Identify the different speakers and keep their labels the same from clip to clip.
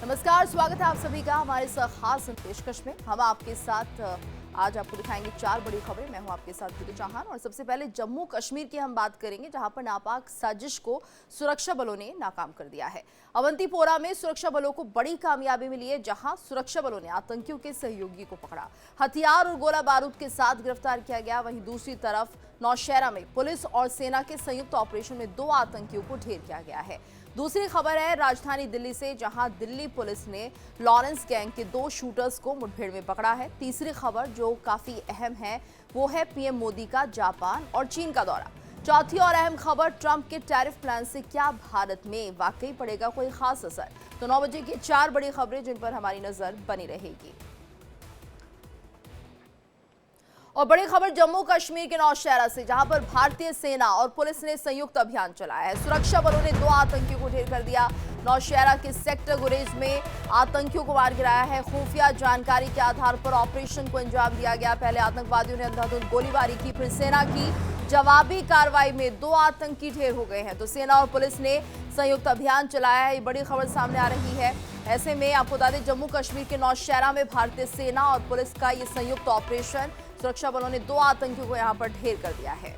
Speaker 1: नमस्कार, स्वागत है आप सभी का हमारे इस खास पेशकश में। हम आपके साथ आज आपको दिखाएंगे 4 बड़ी खबरें। मैं हूं आपके साथ प्रीति चौहान और सबसे पहले जम्मू कश्मीर की हम बात करेंगे, जहां पर नापाक साजिश को सुरक्षा बलों ने नाकाम कर दिया है। अवंतीपोरा में सुरक्षा बलों को बड़ी कामयाबी मिली है, जहां सुरक्षा बलों ने आतंकियों के सहयोगी को पकड़ा, हथियार और गोला बारूद के साथ गिरफ्तार किया गया। वहीं दूसरी तरफ नौशहरा में पुलिस और सेना के संयुक्त ऑपरेशन में 2 आतंकियों को ढेर किया गया है। दूसरी खबर है राजधानी दिल्ली से, जहां दिल्ली पुलिस ने लॉरेंस गैंग के 2 शूटर्स को मुठभेड़ में पकड़ा है। तीसरी खबर जो काफी अहम है वो है पीएम मोदी का जापान और चीन का दौरा। चौथी और अहम खबर, ट्रंप के टैरिफ प्लान से क्या भारत में वाकई पड़ेगा कोई खास असर। तो 9 बजे की 4 बड़ी खबरें जिन पर हमारी नजर बनी रहेगी। और बड़ी खबर जम्मू कश्मीर के नौशहरा से, जहां पर भारतीय सेना और पुलिस ने संयुक्त अभियान चलाया है। सुरक्षा बलों ने 2 आतंकियों को ढेर कर दिया। नौशहरा के सेक्टर गुरेज में आतंकियों को मार गिराया है। खुफिया जानकारी के आधार पर ऑपरेशन को अंजाम दिया गया। पहले आतंकवादियों ने अंधाधुंध गोलीबारी की, फिर सेना की जवाबी कार्रवाई में 2 आतंकी ढेर हो गए हैं। तो सेना और पुलिस ने संयुक्त अभियान चलाया है। ये बड़ी खबर सामने आ रही है। ऐसे में आपको बता दें, जम्मू कश्मीर के नौशहरा में भारतीय सेना और पुलिस का ये संयुक्त ऑपरेशन, सुरक्षा बलों ने 2 आतंकियों को यहां पर ढेर कर दिया है।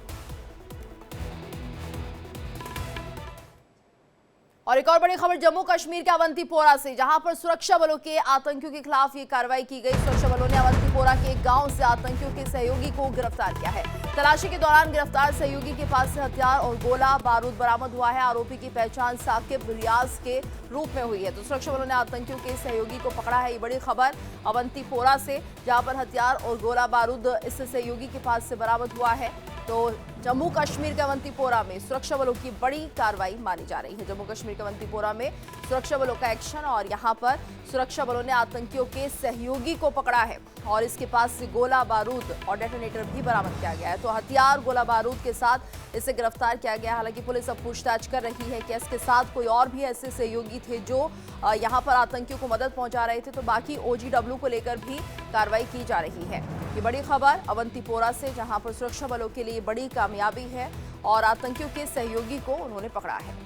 Speaker 1: और एक और बड़ी खबर जम्मू कश्मीर के अवंतीपोरा से, जहां पर सुरक्षा बलों के आतंकियों के खिलाफ ये कार्रवाई की गई। सुरक्षा बलों ने अवंतीपोरा के एक गांव से आतंकियों के सहयोगी को गिरफ्तार किया है। तलाशी के दौरान गिरफ्तार सहयोगी के पास से हथियार और गोला बारूद बरामद हुआ है। आरोपी की पहचान साकिब रियाज के रूप में हुई है। तो सुरक्षा बलों ने आतंकियों के सहयोगी को पकड़ा है। ये बड़ी खबर अवंतीपोरा से, जहां पर हथियार और गोला बारूद इस सहयोगी के पास से बरामद हुआ है। तो जम्मू कश्मीर के अवंतीपोरा में सुरक्षा बलों की बड़ी कार्रवाई मानी जा रही है। जम्मू कश्मीर के अवंतीपोरा में सुरक्षा बलों का एक्शन, और यहां पर सुरक्षा बलों ने आतंकियों के सहयोगी को पकड़ा है और इसके पास से गोला बारूद और डेटोनेटर भी बरामद किया गया है। तो हथियार गोला बारूद के साथ इसे गिरफ्तार किया गया। हालांकि पुलिस अब पूछताछ कर रही है कि इसके साथ कोई और भी ऐसे सहयोगी थे जो यहां पर आतंकियों को मदद पहुंचा रहे थे। तो बाकी OGW को लेकर भी कार्रवाई की जा रही है। ये बड़ी खबर अवंतीपोरा से, जहां पर सुरक्षा बलों के लिए बड़ी कामयाबी है और आतंकियों के सहयोगी को उन्होंने पकड़ा है।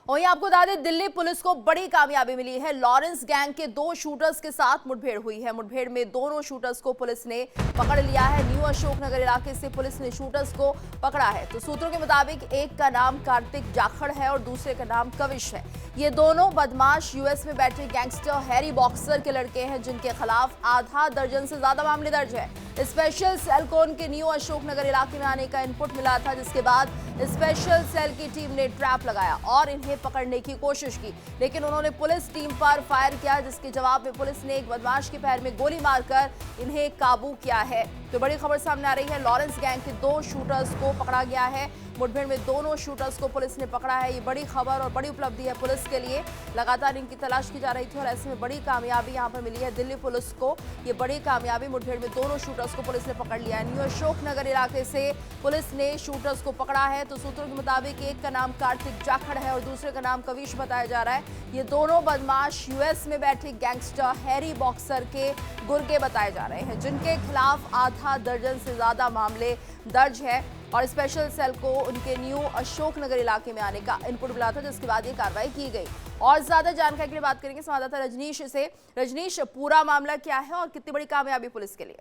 Speaker 1: वहीं आपको बता दें, दिल्ली पुलिस को बड़ी कामयाबी मिली है। लॉरेंस गैंग के 2 शूटर्स के साथ मुठभेड़ हुई है। मुठभेड़ में दोनों शूटर्स को पुलिस ने पकड़ लिया है। न्यू अशोकनगर इलाके से पुलिस ने शूटर्स को पकड़ा है। तो सूत्रों के मुताबिक एक का नाम कार्तिक जाखड़ है और दूसरे का नाम कविश है। ये दोनों बदमाश यूएस में बैठे गैंगस्टर हैरी बॉक्सर के लड़के हैं, जिनके खिलाफ आधा दर्जन से ज्यादा मामले दर्ज है। स्पेशल सेल को उनके न्यू अशोकनगर इलाके में आने का इनपुट मिला था, जिसके बाद स्पेशल सेल की टीम ने ट्रैप लगाया और इन्हें पकड़ने की कोशिश की, लेकिन उन्होंने पुलिस टीम पर फायर किया, जिसके जवाब में पुलिस ने एक बदमाश के पैर में गोली मारकर इन्हें काबू किया है। तो बड़ी खबर सामने आ रही है, लॉरेंस गैंग के 2 शूटर्स को पकड़ा गया है। मुठभेड़ में दोनों शूटर्स को पुलिस ने पकड़ा है। ये बड़ी खबर और बड़ी उपलब्धि है पुलिस के लिए। लगातार इनकी तलाश की जा रही थी और ऐसे में बड़ी कामयाबी यहां पर मिली है दिल्ली पुलिस को। ये बड़ी कामयाबी, मुठभेड़ में दोनों शूटर्स को पुलिस ने पकड़ लिया है। न्यू अशोकनगर इलाके से पुलिस ने शूटर्स को पकड़ा है। तो सूत्रों के मुताबिक एक का नाम कार्तिक जाखड़ है और दूसरे का नाम कविश बताया जा रहा है। ये दोनों बदमाश यूएस में बैठे गैंगस्टर हैरी बॉक्सर के गुर्गे बताए जा रहे हैं, जिनके खिलाफ आधा दर्जन से ज्यादा मामले दर्ज है। और स्पेशल सेल को उनके न्यू अशोकनगर इलाके में आने का इनपुट मिला था, जिसके बाद ये कार्रवाई की गई। और ज्यादा जानकारी के लिए बात करेंगे संवाददाता रजनीश से। रजनीश, पूरा मामला क्या है और कितनी बड़ी कामयाबी पुलिस के लिए?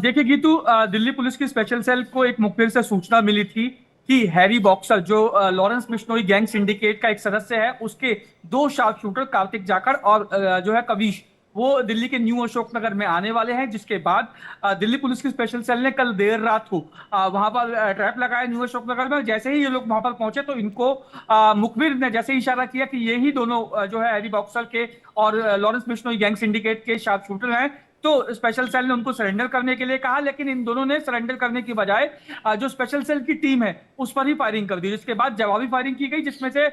Speaker 2: देखिए गीतू, दिल्ली पुलिस की स्पेशल सेल को एक मुखबिर से सूचना मिली थी कि हैरी बॉक्सर, जो लॉरेंस बिश्नोई गैंग सिंडिकेट का एक सदस्य है, उसके 2 शार्प शूटर कार्तिक जाखड़ और जो है कविश, वो दिल्ली के न्यू अशोकनगर में आने वाले हैं। जिसके बाद दिल्ली पुलिस की स्पेशल सेल ने कल देर रात को वहां पर ट्रैप लगाया न्यू अशोकनगर में। जैसे ही ये लोग वहां पर पहुंचे तो इनको मुखबिर ने जैसे ही इशारा किया कि यही दोनों जो है हैरी बॉक्सर के और लॉरेंस बिश्नोई गैंग सिंडिकेट के शार्प शूटर हैं, तो स्पेशल सेल ने उनको सरेंडर करने के लिए कहा। लेकिन इन दोनों ने सरेंडर करने की बजाय जो स्पेशल सेल की टीम है उस पर ही फायरिंग कर दी, जिसके बाद जवाबी फायरिंग की गई, जिसमें से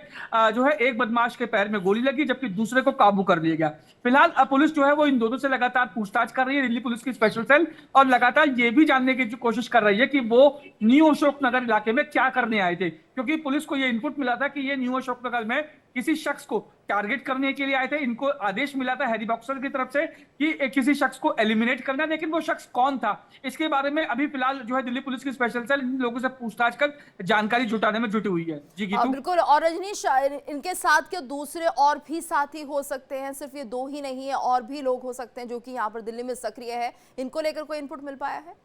Speaker 2: जो है एक बदमाश के पैर में गोली लगी, जबकि दूसरे को काबू कर लिया गया। फिलहाल पुलिस जो है वो इन दोनों से लगातार पूछताछ कर रही है, दिल्ली पुलिस की स्पेशल सेल, और लगातार ये भी जानने की कोशिश कर रही है कि वो न्यू अशोकनगर इलाके में क्या करने आए थे, क्योंकि पुलिस को ये इनपुट मिला था कि ये न्यू अशोकनगर में किसी शख्स को टारगेट करने के लिए आए थे। इनको आदेश मिला था हैरी बॉक्सर की तरफ से कि किसी शख्स को एलिमिनेट करना, लेकिन वो शख्स कौन था इसके बारे में अभी फिलहाल जो है दिल्ली पुलिस की स्पेशल सेल इन लोगों से पूछताछ कर जानकारी जुटाने में जुटी हुई है। जी गीतू।
Speaker 1: बिल्कुल। और रजनीश, इनके साथ के दूसरे और भी साथी हो सकते हैं, सिर्फ ये दो ही नहीं है, और भी लोग हो सकते हैं जो कि यहाँ पर दिल्ली में सक्रिय है, इनको लेकर कोई इनपुट मिल पाया है?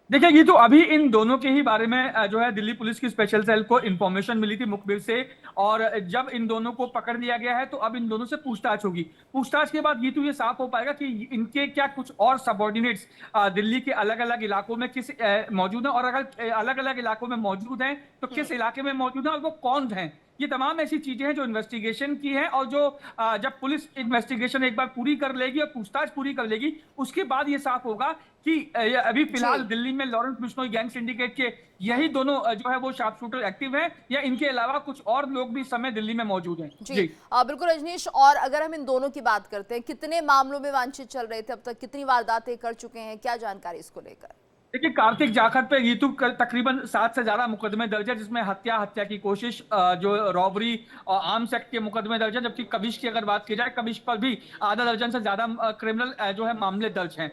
Speaker 2: देखिए ये तो अभी इन दोनों के ही बारे में जो है दिल्ली पुलिस की स्पेशल सेल को इंफॉर्मेशन मिली थी मुखबिर से, और जब इन दोनों को पकड़ लिया गया है तो अब इन दोनों से पूछताछ होगी। पूछताछ के बाद ये तो ये साफ हो पाएगा कि इनके क्या कुछ और सबऑर्डिनेट्स दिल्ली के अलग अलग इलाकों में किस मौजूद हैं, और अगर अलग अलग इलाकों में मौजूद हैं तो किस इलाके में मौजूद हैं और वो कौन हैं। ये तमाम ऐसी चीजें हैं जो इन्वेस्टिगेशन की हैं, और जो जब पुलिस इन्वेस्टिगेशन एक बार पूरी कर लेगी और पूछताछ पूरी कर लेगी उसके बाद ये साफ होगा कि अभी फिलहाल दिल्ली में लॉरेंस बिश्नोई गैंग सिंडिकेट के यही दोनों जो है वो शार्प शूटर एक्टिव हैं, या इनके अलावा कुछ और लोग भी इस समय दिल्ली में मौजूद हैं। जी
Speaker 1: बिल्कुल रजनीश। और अगर हम इन दोनों की बात करते हैं, कितने मामलों में वांछित चल रहे थे अब तक, कितनी वारदातें कर चुके हैं, क्या जानकारी इसको लेकर?
Speaker 2: देखिए कार्तिक जाखड़ पे रीतू तकरीबन 7 से ज्यादा मुकदमे दर्ज है, जिसमें हत्या की कोशिश, जो रॉबरी और आर्म्स एक्ट के मुकदमे दर्ज है, जबकि कबिश की अगर बात की जाए कबिश पर भी आधा दर्जन से ज्यादा क्रिमिनल जो है मामले दर्ज हैं।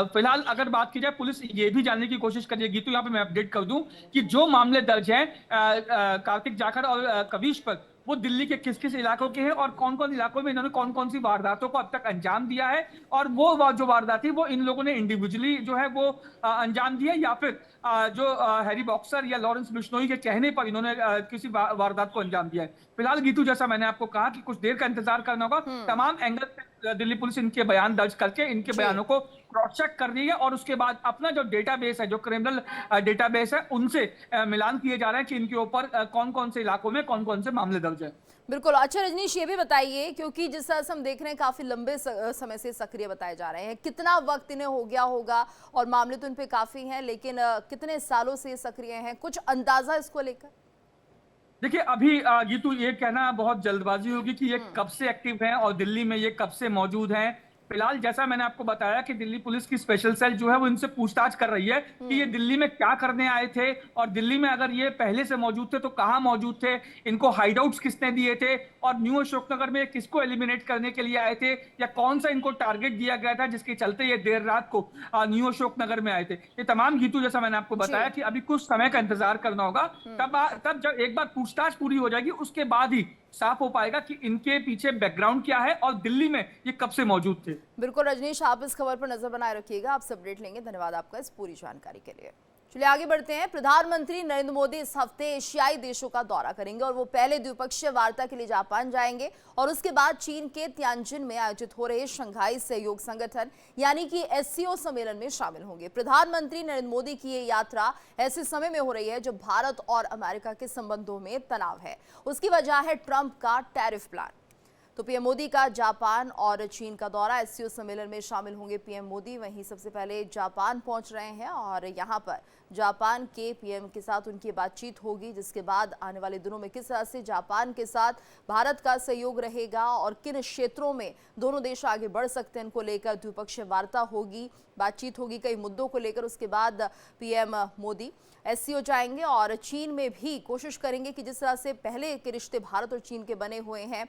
Speaker 2: फिलहाल अगर बात की जाए पुलिस ये भी जानने की कोशिश करेगी, तो यहाँ पे मैं अपडेट कर दूं कि जो मामले दर्ज हैं कार्तिक जाखड़ और कबिश पर, वो दिल्ली के किस किस इलाकों के हैं और कौन कौन इलाकों में इन्होंने कौन कौन सी वारदातों को अब तक अंजाम दिया है, और वो जो वारदात थी वो इन लोगों ने इंडिविजुअली जो है वो अंजाम दिया, या फिर जो हैरी बॉक्सर या लॉरेंस बिश्नोई के कहने पर इन्होंने किसी वारदात को अंजाम दिया है। फिलहाल गीतू जैसा मैंने आपको कहा कि कुछ देर का इंतजार करना होगा, तमाम एंगल से दिल्ली पुलिस इनके बयान दर्ज करके इनके बयानों को क्रॉस चेक कर रही है, और उसके बाद अपना जो डेटाबेस है, जो क्रिमिनल डेटाबेस है, उनसे मिलान किए जा रहे हैं कि इनके ऊपर कौन कौन से इलाकों में कौन कौन से मामले दर्ज है।
Speaker 1: बिल्कुल। अच्छा रजनीश, ये भी बताइए, क्योंकि जिस तरह से हम देख रहे हैं काफी लंबे समय से सक्रिय बताए जा रहे हैं, कितना वक्त इन्हें हो गया होगा, और मामले तो इन पे काफी हैं, लेकिन कितने सालों से सक्रिय हैं, कुछ अंदाजा इसको लेकर?
Speaker 2: देखिए अभी ये तो ये कहना बहुत जल्दबाजी होगी कि ये कब से एक्टिव हैं और दिल्ली में ये कब से मौजूद हैं। फिलहाल जैसा मैंने आपको बताया कि दिल्ली पुलिस की स्पेशल सेल जो है वो इनसे पूछताछ कर रही है कि ये दिल्ली में क्या करने आए थे, और दिल्ली में अगर ये पहले से मौजूद थे तो कहां मौजूद थे, इनको हाइडआउट्स किसने दिए थे, और न्यू अशोकनगर में किसको एलिमिनेट करने के लिए आए थे, या कौन सा इनको टारगेट दिया गया था जिसके चलते ये देर रात को न्यू अशोकनगर में आए थे। ये तमाम गीतू जैसा मैंने आपको बताया कि अभी कुछ समय का इंतजार करना होगा, तब जब एक बार पूछताछ पूरी हो जाएगी उसके बाद ही साफ हो पाएगा कि इनके पीछे बैकग्राउंड क्या है और दिल्ली में ये कब से मौजूद थे।
Speaker 1: बिल्कुल रजनीश, आप इस खबर पर नजर बनाए रखिएगा, आपसे अपडेट लेंगे। धन्यवाद आपका इस पूरी जानकारी के लिए। चलिए आगे बढ़ते हैं। प्रधानमंत्री नरेंद्र मोदी इस हफ्ते एशियाई देशों का दौरा करेंगे, और वो पहले द्विपक्षीय वार्ता के लिए जापान जाएंगे, और उसके बाद चीन के तियानजिन में आयोजित हो रहे शंघाई सहयोग संगठन यानी कि एससीओ सम्मेलन में शामिल होंगे। प्रधानमंत्री नरेंद्र मोदी की ये यात्रा ऐसे समय में हो रही है जब भारत और अमेरिका के संबंधों में तनाव है। उसकी वजह है ट्रंप का टैरिफ प्लान। तो पीएम मोदी का जापान और चीन का दौरा, एससीओ सम्मेलन में शामिल होंगे पीएम मोदी। वहीं सबसे पहले जापान पहुंच रहे हैं, और यहां पर जापान के पीएम के साथ उनकी बातचीत होगी, जिसके बाद आने वाले दिनों में किस तरह से जापान के साथ भारत का सहयोग रहेगा और किन क्षेत्रों में दोनों देश आगे बढ़ सकते हैं, इनको लेकर द्विपक्षीय वार्ता होगी, बातचीत होगी कई मुद्दों को लेकर। उसके बाद पीएम मोदी एससीओ जाएंगे, और चीन में भी कोशिश करेंगे कि जिस तरह से पहले के रिश्ते भारत और चीन के बने हुए हैं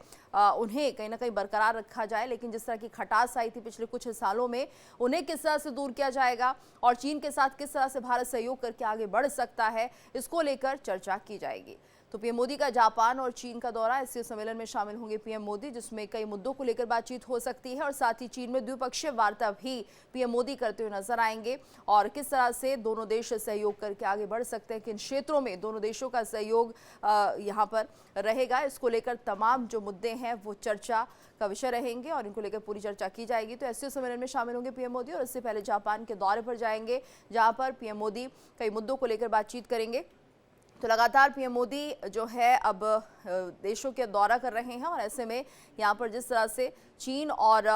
Speaker 1: उन्हें कहीं ना कहीं बरकरार रखा जाए, लेकिन जिस तरह की खटास आई थी पिछले कुछ सालों में उन्हें किस तरह से दूर किया जाएगा, और चीन के साथ किस तरह से भारत सहयोग करके आगे बढ़ सकता है, इसको लेकर चर्चा की जाएगी। तो पीएम मोदी का जापान और चीन का दौरा, एससीओ सम्मेलन में शामिल होंगे पीएम मोदी, जिसमें कई मुद्दों को लेकर बातचीत हो सकती है, और साथ ही चीन में द्विपक्षीय वार्ता भी पीएम मोदी करते हुए नजर आएंगे, और किस तरह से दोनों देश सहयोग करके आगे बढ़ सकते हैं, किन क्षेत्रों में दोनों देशों का सहयोग यहाँ पर रहेगा, इसको लेकर तमाम जो मुद्दे हैं वो चर्चा का विषय रहेंगे, और इनको लेकर पूरी चर्चा की जाएगी। तो एससीओ सम्मेलन में शामिल होंगे पीएम मोदी, और इससे पहले जापान के दौरे पर जाएंगे, जहां पर पीएम मोदी कई मुद्दों को लेकर बातचीत करेंगे। तो लगातार पीएम मोदी जो है अब देशों के दौरा कर रहे हैं, और ऐसे में यहाँ पर जिस तरह से चीन और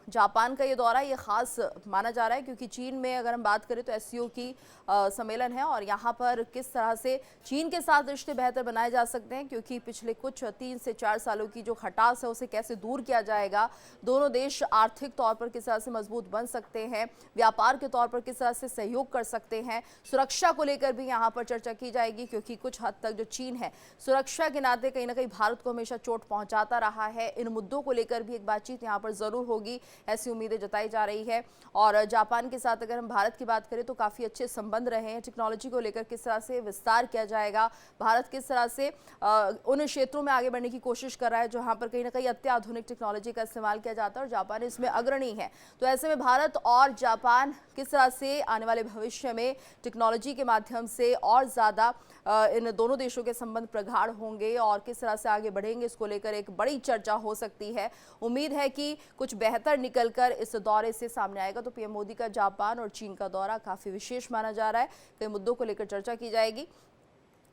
Speaker 1: जापान का ये दौरा ये खास माना जा रहा है क्योंकि चीन में अगर हम बात करें तो एससीओ की सम्मेलन है और यहाँ पर किस तरह से चीन के साथ रिश्ते बेहतर बनाए जा सकते हैं, क्योंकि पिछले कुछ 3 से 4 सालों की जो खटास है उसे कैसे दूर किया जाएगा, दोनों देश आर्थिक तौर पर किस तरह से मजबूत बन सकते हैं, व्यापार के तौर पर किस तरह से सहयोग कर सकते हैं, सुरक्षा को लेकर भी यहाँ पर चर्चा की जाएगी क्योंकि कुछ हद तक जो चीन है सुरक्षा के नाते कहीं ना कहीं भारत को हमेशा चोट पहुंचाता रहा है। इन मुद्दों को लेकर भी एक बातचीत यहाँ पर जरूर होगी, ऐसी उम्मीदें जताई जा रही है। और जापान के साथ अगर हम भारत की बात करें तो काफी अच्छे संबंध रहे हैं। टेक्नोलॉजी को लेकर किस तरह से विस्तार किया जाएगा, भारत किस तरह से उन क्षेत्रों में आगे बढ़ने की कोशिश कर रहा है जहां पर कहीं ना कहीं अत्याधुनिक टेक्नोलॉजी का इस्तेमाल किया जाता है और जापान इसमें अग्रणी है। तो ऐसे में भारत और जापान किस तरह से आने वाले भविष्य में टेक्नोलॉजी के माध्यम से और ज्यादा इन दोनों देशों के संबंध प्रगाढ़ होंगे और किस तरह से आगे बढ़ेंगे, इसको लेकर एक बड़ी चर्चा हो सकती है। उम्मीद है कि कुछ बेहतर निकलकर इस दौरे से सामने आएगा। तो पीएम मोदी का जापान और चीन का दौरा काफी विशेष माना जा रहा है, कई मुद्दों को लेकर चर्चा की जाएगी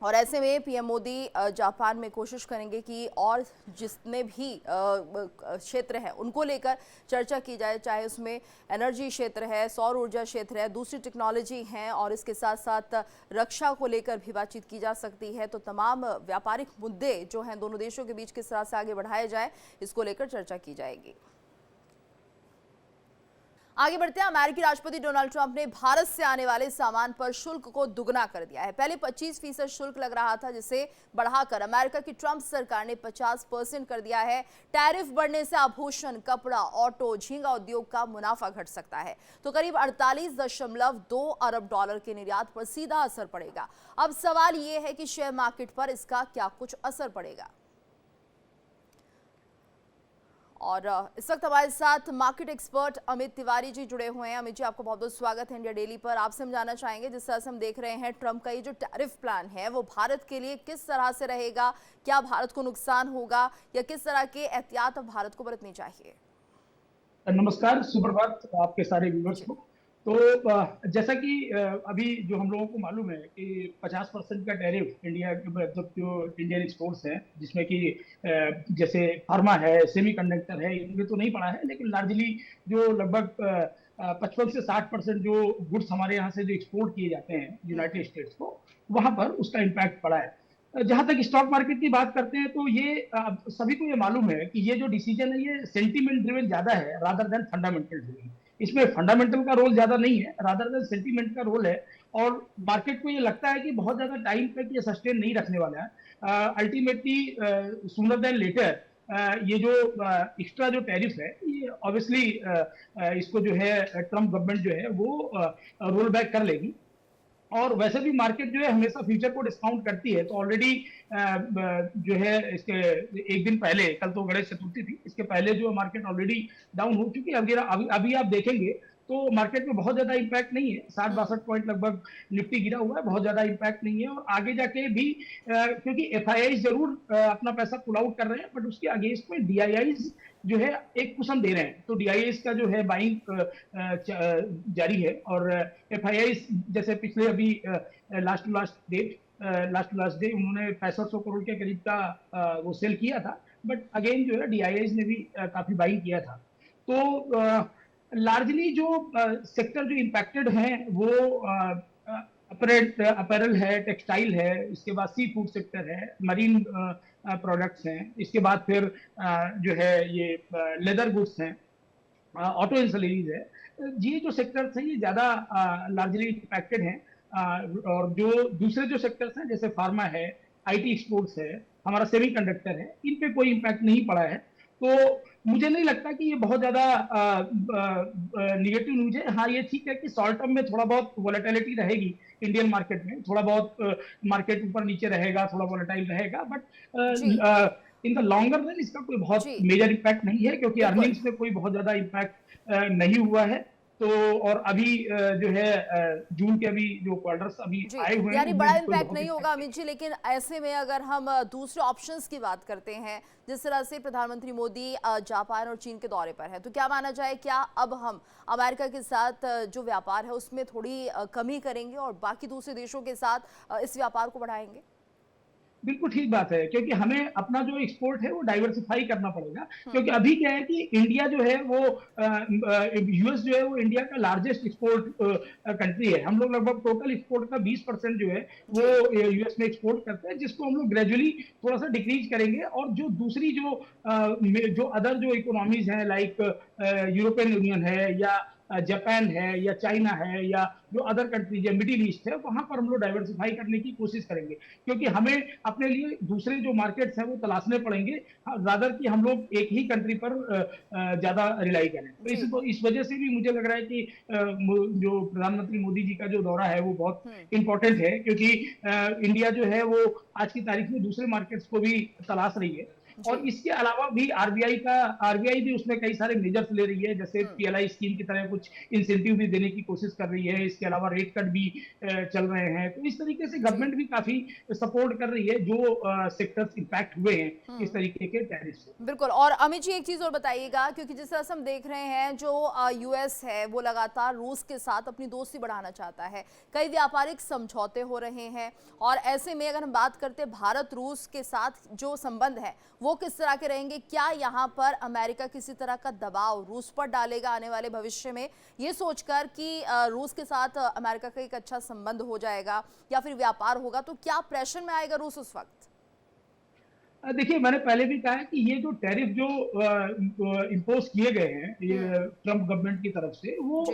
Speaker 1: और ऐसे में पीएम मोदी जापान में कोशिश करेंगे कि और जितने भी क्षेत्र हैं उनको लेकर चर्चा की जाए, चाहे उसमें एनर्जी क्षेत्र है, सौर ऊर्जा क्षेत्र है, दूसरी टेक्नोलॉजी हैं और इसके साथ साथ रक्षा को लेकर भी बातचीत की जा सकती है। तो तमाम व्यापारिक मुद्दे जो हैं दोनों देशों के बीच किस तरह से आगे बढ़ाए जाए, इसको लेकर चर्चा की जाएगी। आगे बढ़ते हैं। अमेरिकी राष्ट्रपति डोनाल्ड ट्रंप ने भारत से आने वाले सामान पर शुल्क को दुगना कर दिया है। पहले 25% शुल्क लग रहा था, जिसे बढ़ाकर अमेरिका की ट्रंप सरकार ने 50% कर दिया है। टैरिफ बढ़ने से आभूषण, कपड़ा, ऑटो, झींगा उद्योग का मुनाफा घट सकता है। तो करीब 48.2 अरब डॉलर के निर्यात पर सीधा असर पड़ेगा। अब सवाल यह है कि शेयर मार्केट पर इसका क्या कुछ असर पड़ेगा। और इस वक्त हमारे साथ मार्केट एक्सपर्ट अमित तिवारी जी जुड़े हुए हैं। अमित जी, आपको बहुत बहुत स्वागत है इंडिया डेली पर। आपसे हम जानना चाहेंगे, जिस तरह से हम देख रहे हैं ट्रंप का ये जो टैरिफ प्लान है वो भारत के लिए किस तरह से रहेगा, क्या भारत को नुकसान होगा या किस तरह के एहतियात भारत को बरतनी चाहिए।
Speaker 3: नमस्कार, सुप्रभात आपके सारे व्यूअर्स को। तो जैसा कि अभी जो हम लोगों को मालूम है कि 50% का टैरिफ इंडिया के मतलब जो इंडियन एक्सपोर्ट्स हैं, जिसमें कि जैसे फार्मा है, सेमीकंडक्टर है, इनमें तो नहीं पड़ा है, लेकिन लार्जली जो लगभग 55 से 60% जो गुड्स हमारे यहाँ से जो एक्सपोर्ट किए जाते हैं यूनाइटेड स्टेट्स को, वहाँ पर उसका इम्पैक्ट पड़ा है। जहां तक स्टॉक मार्केट की बात करते हैं तो ये सभी को ये मालूम है कि ये जो डिसीजन है ये सेंटीमेंट ड्रिवन ज्यादा है रादर देन फंडामेंटल ड्रिवन। इसमें फंडामेंटल का रोल ज्यादा नहीं है, रादर देन सेंटीमेंट का रोल है। और मार्केट को ये लगता है कि बहुत ज्यादा टाइम तक ये सस्टेन नहीं रखने वाला है। अल्टीमेटली सूनर देन लेटर ये जो एक्स्ट्रा जो टैरिफ है ये ऑब्वियसली इसको जो है ट्रम्प गवर्नमेंट जो है वो रोल बैक कर लेगी। और वैसे भी मार्केट जो है हमेशा फ्यूचर को डिस्काउंट करती है। तो ऑलरेडी जो है इसके एक दिन पहले, कल तो गणेश चतुर्थी थी, इसके पहले जो मार्केट ऑलरेडी डाउन हो चुकी है। अभी आप देखेंगे तो मार्केट में बहुत ज्यादा इम्पैक्ट नहीं है, 60-62 पॉइंट लगभग निफ्टी गिरा हुआ है, बहुत ज्यादा इम्पैक्ट नहीं है। और आगे जाके भी क्योंकि एफआईआई जरूर अपना पैसा पुल आउट कर रहे हैं, बट उसके अगेंस्ट में डीआईआईज जो है एक कुशन दे रहे हैं। तो डीआईआईज का जो है बाइंग जारी है और एफआईआई जैसे पिछले अभी लास्ट टू लास्ट डे उन्होंने 6500 करोड़ के करीब का वो सेल किया था, बट अगेन जो है डीआईआईज ने भी काफी बाइंग किया था। तो लार्जली जो सेक्टर जो इम्पैक्टेड हैं वो अपैरल है, टेक्सटाइल है, इसके बाद सी फूड सेक्टर है, मरीन प्रोडक्ट्स हैं, इसके बाद फिर जो है ये लेदर गुड्स हैं, ऑटो इंसलीरीज है। ये जो सेक्टर्स हैं ये ज्यादा लार्जली इम्पैक्टेड हैं। और जो दूसरे जो सेक्टर्स हैं जैसे फार्मा है, आईटी एक्सपोर्ट्स है, हमारा सेमीकंडक्टर है, इन पे कोई इम्पैक्ट नहीं पड़ा है। तो मुझे नहीं लगता कि ये बहुत ज्यादा निगेटिव न्यूज है। हाँ, ये ठीक है कि शॉर्ट टर्म में थोड़ा बहुत वोलेटिलिटी रहेगी इंडियन मार्केट में, थोड़ा बहुत मार्केट ऊपर नीचे रहेगा, थोड़ा वोलेटाइल रहेगा, but in the longer run इसका कोई बहुत मेजर इम्पैक्ट नहीं है, क्योंकि अर्निंग्स में कोई बहुत ज्यादा इम्पैक्ट नहीं हुआ है। तो और अभी जो है जून के अभी जो क्वार्टर्स अभी आए हुए हैं,
Speaker 1: यानी बड़ा इम्पैक्ट नहीं होगा अमित जी। लेकिन ऐसे में अगर हम दूसरे ऑप्शंस की बात करते हैं, जिस तरह से प्रधानमंत्री मोदी जापान और चीन के दौरे पर है, तो क्या माना जाए, क्या अब हम अमेरिका के साथ जो व्यापार है उसमें थोड़ी कमी करेंगे और बाकी दूसरे देशों के साथ इस व्यापार को बढ़ाएंगे?
Speaker 3: बिल्कुल ठीक बात है, क्योंकि हमें अपना जो एक्सपोर्ट है वो डाइवर्सिफाई करना पड़ेगा, क्योंकि अभी क्या है कि इंडिया जो है वो यूएस जो है वो इंडिया का लार्जेस्ट एक्सपोर्ट कंट्री है। हम लोग लगभग टोटल एक्सपोर्ट का 20% जो है वो यूएस में एक्सपोर्ट करते हैं, जिसको हम लोग ग्रेजुअली थोड़ा सा डिक्रीज करेंगे। और जो दूसरी जो अदर जो इकोनॉमीज हैं, लाइक यूरोपियन यूनियन है या जापान है या चाइना है या जो अदर कंट्रीज है, मिडिल ईस्ट है, वहां पर हम लोग डाइवर्सिफाई करने की कोशिश करेंगे, क्योंकि हमें अपने लिए दूसरे जो मार्केट्स हैं वो तलाशने पड़ेंगे, रादर कि हम लोग एक ही कंट्री पर ज्यादा रिलाई करें। तो इस वजह से भी मुझे लग रहा है कि जो प्रधानमंत्री मोदी जी का जो दौरा है वो बहुत इंपॉर्टेंट है, क्योंकि इंडिया जो है वो आज की तारीख में दूसरे मार्केट्स को भी तलाश रही है। और इसके अलावा भी आरबीआई भी उसमें कई सारे मेजर्स ले रही है, जैसे पीएलआई स्कीम की तरह कुछ इंसेंटिव भी देने की कोशिश कर रही है। इसके अलावा रेट कट भी चल रहे हैं। तो इस तरीके से गवर्नमेंट भी काफी सपोर्ट कर रही है जो सेक्टर्स इंपैक्ट हुए हैं इस तरीके के टैरिफ से।
Speaker 1: बिल्कुल। और अमित जी, एक चीज और बताइएगा, क्योंकि जिस तरह से हम देख रहे हैं जो यूएस है वो लगातार रूस के साथ अपनी दोस्ती बढ़ाना चाहता है, कई व्यापारिक समझौते हो रहे हैं, और ऐसे में अगर हम बात करते हैं भारत रूस के साथ जो संबंध है वो किस तरह के रहेंगे? क्या यहाँ पर अमेरिका किसी तरह का दबाव रूस पर डालेगा आने वाले भविष्य में, ये सोचकर कि रूस के साथ अमेरिका का एक अच्छा संबंध हो जाएगा या फिर व्यापार होगा, तो क्या प्रेशर में आएगा रूस उस वक्त?
Speaker 3: देखिए, मैंने पहले भी कहा है कि ये जो टैरिफ जो इम्पोज किए गए हैं ये ट्रम्प गवर्नमेंट की तरफ से, वो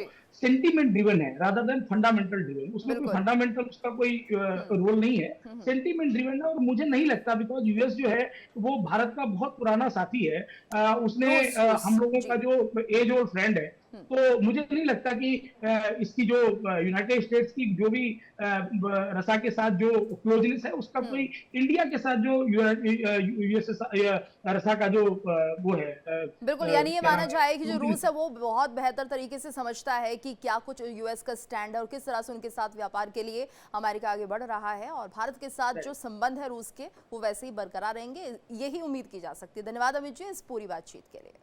Speaker 3: सेंटीमेंट ड्रिवन है रादर देन फंडामेंटल ड्रिवन। उसमें कोई फंडामेंटल उसका कोई रोल नहीं है, सेंटीमेंट ड्रिवन है। और मुझे नहीं लगता, बिकॉज यूएस जो है वो भारत का बहुत पुराना साथी है, उसने हम लोगों का जो एज ओल्ड फ्रेंड है, तो मुझे नहीं लगता कि इसकी जो यूनाइटेड स्टेट्स की जो भी रसा के साथ जो क्लोजनेस है उसका कोई इंडिया के साथ जो रसा का जो वो है।
Speaker 1: बिल्कुल, यानी ये माना जाए कि जो रूस है वो बहुत बेहतर तरीके से समझता है कि क्या कुछ यूएस का स्टैंड है और किस तरह से उनके साथ व्यापार के लिए अमेरिका आगे बढ़ रहा है, और भारत के साथ जो संबंध है रूस के वो वैसे ही बरकरार रहेंगे, यही उम्मीद की जा सकती है। धन्यवाद अमित जी इस पूरी बातचीत के लिए।